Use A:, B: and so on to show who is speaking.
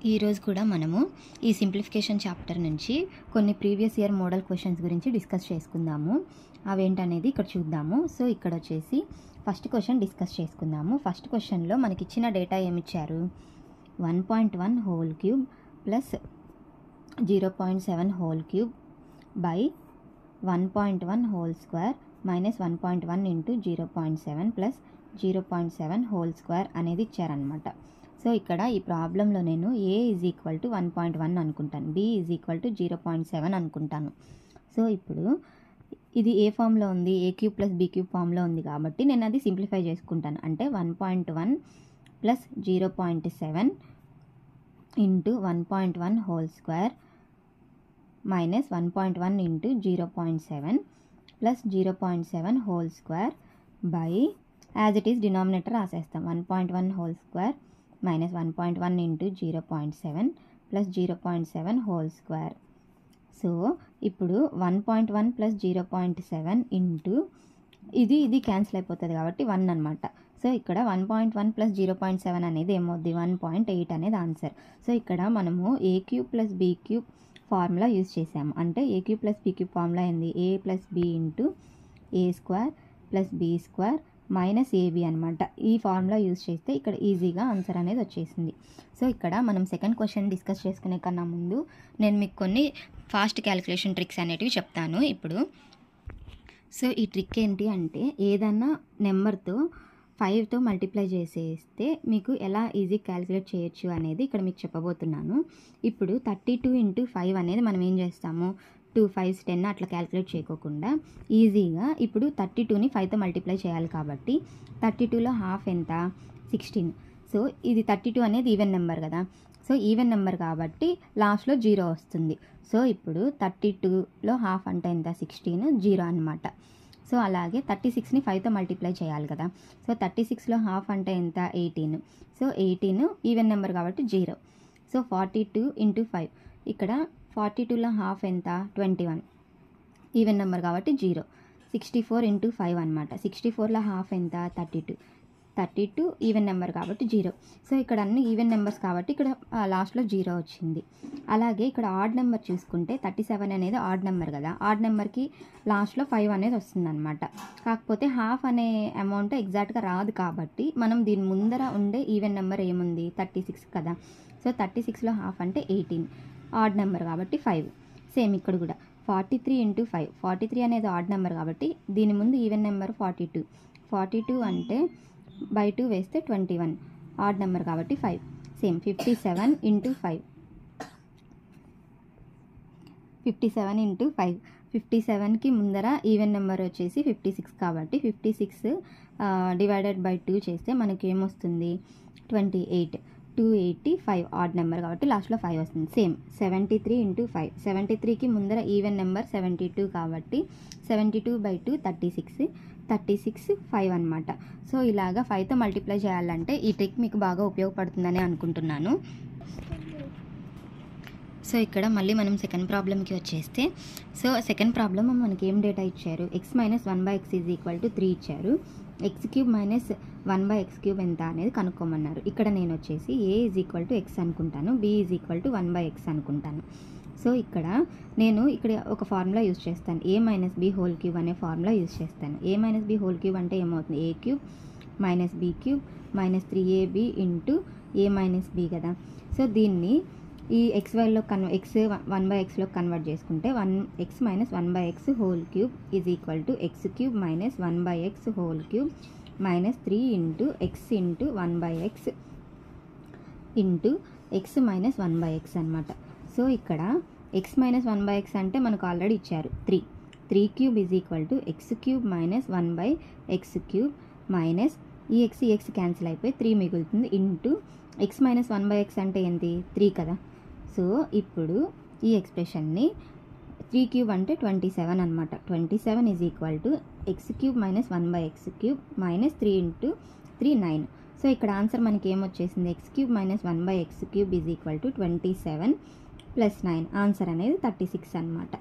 A: ఈరోజు కూడా మనము ఈ సింప్లిఫికేషన్ చాప్టర్ నుంచి కొన్ని ప్రీవియస్ ఇయర్ మోడల్ క్వశ్చన్స్ గురించి డిస్కస్ చేసుకుందాము. అవేంటనేది ఇక్కడ చూద్దాము. సో ఇక్కడ వచ్చేసి ఫస్ట్ క్వశ్చన్ డిస్కస్ చేసుకుందాము. ఫస్ట్ క్వశ్చన్లో మనకి ఇచ్చిన డేటా ఏమిచ్చారు, 1.1 whole cube plus 0.7 whole cube by 1.1 whole square minus 1.1 into 0.7 plus 0.7 whole square అనేది ఇచ్చారనమాట. సో ఇక్కడ ఈ ప్రాబ్లంలో నేను a ఈజ్ ఈక్వల్ టు 1.1 అనుకుంటాను, b ఈజ్ ఈక్వల్ టు 0.7 అనుకుంటాను. సో ఇప్పుడు ఇది ఏ ఫామ్లో ఉంది, a cube plus b cube ఫామ్లో ఉంది కాబట్టి నేను అది సింప్లిఫై చేసుకుంటాను. అంటే 1.1 plus 0.7 into 1.1 whole square minus 1.1 into 0.7 plus 0.7 whole square by as it is denominator రాసేస్తాం. 1.1 whole square minus 1.1 into 0.7 plus 0.7 whole square. So ఇప్పుడు 1.1 ప్లస్ 0.7 ఇంటూ ఇది క్యాన్సిల్ అయిపోతుంది కాబట్టి 1 అనమాట. సో ఇక్కడ 1.1 ప్లస్ 0.7 అనేది ఏమవుద్ది, 1.8 అనేది ఆన్సర్. సో ఇక్కడ మనము a cube plus b cube formula use చేసాము. అంటే a cube plus b cube formula ఏంది, a plus b into a square plus b square minus ab అనమాట. ఈ ఫార్ములా యూజ్ చేస్తే ఇక్కడ ఈజీగా ఆన్సర్ అనేది వచ్చేసింది. సో ఇక్కడ మనం సెకండ్ క్వశ్చన్ డిస్కస్ చేసుకునే కన్నా ముందు నేను మీకు కొన్ని ఫాస్ట్ క్యాలిక్యులేషన్ ట్రిక్స్ అనేటివి చెప్తాను ఇప్పుడు. సో ఈ ట్రిక్ ఏంటి అంటే, ఏదన్నా నెంబర్తో 5తో మల్టిప్లై చేసేస్తే మీకు ఎలా ఈజీ క్యాలిక్యులేట్ చేయొచ్చు అనేది ఇక్కడ మీకు చెప్పబోతున్నాను. ఇప్పుడు 32 ఇంటూ 5 అనేది మనం ఏం చేస్తాము, 2 5s 10 అట్లా క్యాలిక్యులేట్ చేయకోకుండా ఈజీగా ఇప్పుడు 32ని 5తో మల్టిప్లై చేయాలి కాబట్టి 32లో హాఫ్ ఎంత, 16. సో ఇది 32 అనేది ఈవెన్ నెంబర్ కదా, సో ఈవెన్ నెంబర్ కాబట్టి లాస్ట్లో 0 వస్తుంది. సో ఇప్పుడు 32లో హాఫ్ అంటే ఎంత, 16, 0 అనమాట. సో అలాగే 36ని 5తో మల్టిప్లై చేయాలి కదా, సో 36లో హాఫ్ అంటే ఎంత, 18. సో 18 ఈవెన్ నెంబర్ కాబట్టి 0. సో 42 ఇంటూ 5, ఇక్కడ 42లో హాఫ్ ఎంత, 21, ఈవెన్ నెంబర్ కాబట్టి 0. 64 ఇంటూ 5 అనమాట. 64లో హాఫ్ ఎంత, 32 ఈవెన్ నెంబర్ కాబట్టి 0. సో ఇక్కడ అన్ని ఈవెన్ నెంబర్స్ కాబట్టి ఇక్కడ లాస్ట్లో 0 వచ్చింది. అలాగే ఇక్కడ ఆడ్ నెంబర్ చూసుకుంటే 37 అనేది ఆడ్ నెంబర్ కదా, ఆడ్ నెంబర్కి లాస్ట్లో 5 అనేది వస్తుంది అనమాట. కాకపోతే హాఫ్ అనే అమౌంట్ ఎగ్జాక్ట్గా రాదు కాబట్టి మనం దీని ముందర ఉండే ఈవెన్ నెంబర్ ఏముంది, 36 కదా. సో 36లో హాఫ్ అంటే 18, ఆడ్ నెంబర్ కాబట్టి 5. సేమ్ ఇక్కడ కూడా 43 ఇంటూ 5, 43 అనేది ఆడ్ నెంబర్ కాబట్టి దీని ముందు ఈవెన్ నెంబర్ 42 అంటే బై 2 వేస్తే 21, ఆడ్ నెంబర్ కాబట్టి 5. సేమ్ 57 ఇంటూ 5, 57 ఇంటూ 5, 57కి ముందర ఈవెన్ నెంబర్ వచ్చేసి 56 కాబట్టి 56 డివైడెడ్ బై 2 చేస్తే మనకి ఏమొస్తుంది, 28, 285 ఆడ్ నెంబర్ కాబట్టి లాస్ట్లో 5 వస్తుంది. సేమ్ 73 ఇంటూ 5, 73కి ముందర ఈవెన్ నెంబర్ 72 కాబట్టి 72 బై 2 36 5 అనమాట. సో ఇలాగా 5తో మల్టిప్లై చేయాలంటే ఈ ట్రిక్ మీకు బాగా ఉపయోగపడుతుందని అనుకుంటున్నాను. సో ఇక్కడ మళ్ళీ మనం సెకండ్ ప్రాబ్లమ్కి వచ్చేస్తే, సో సెకండ్ ప్రాబ్లమ్ మనకి ఏం డేటా ఇచ్చారు, x minus 1/x is equal to 3 ఇచ్చారు. x cube minus 1/x cube ఎంత అనేది కనుక్కోమన్నారు. ఇక్కడ నేను వచ్చేసి a is equal to x అనుకుంటాను, b is equal to 1/x అనుకుంటాను. సో ఇక్కడ నేను ఒక ఫార్ములా యూజ్ చేస్తాను, a minus b whole cube అనే ఫార్ములా యూజ్ చేస్తాను. a minus b whole cube అంటే ఏమవుతుంది, a cube minus b cube minus 3ab into a minus b కదా. సో దీన్ని ఈ xyలో x 1/xలో కన్వర్ట్ చేసుకుంటే x minus 1/x whole cube is equal to x cube minus 1/x whole cube minus 3 into x into 1/x into x minus 1/x అనమాట. So ఇక్కడ x minus 1/x అంటే మనకు already ఇచ్చారు 3 cube is equal to x cube minus 1/x cube minus ఈ x cancel అయిపోయి 3 మిగులుతుంది into x minus 1/x అంటే ఏంటి, 3 కదా. సో ఇప్పుడు ఈ ఎక్స్ప్రెషన్ని 3 క్యూబ్ అంటే 27 అనమాట. 27 is equal to x cube minus 1/x cube minus 3 into 3 9. So ఇక్కడ ఆన్సర్ మనకి ఏమొచ్చేసింది, x cube minus 1/x cube is equal to 27 plus 9, answer అనేది 36 అనమాట.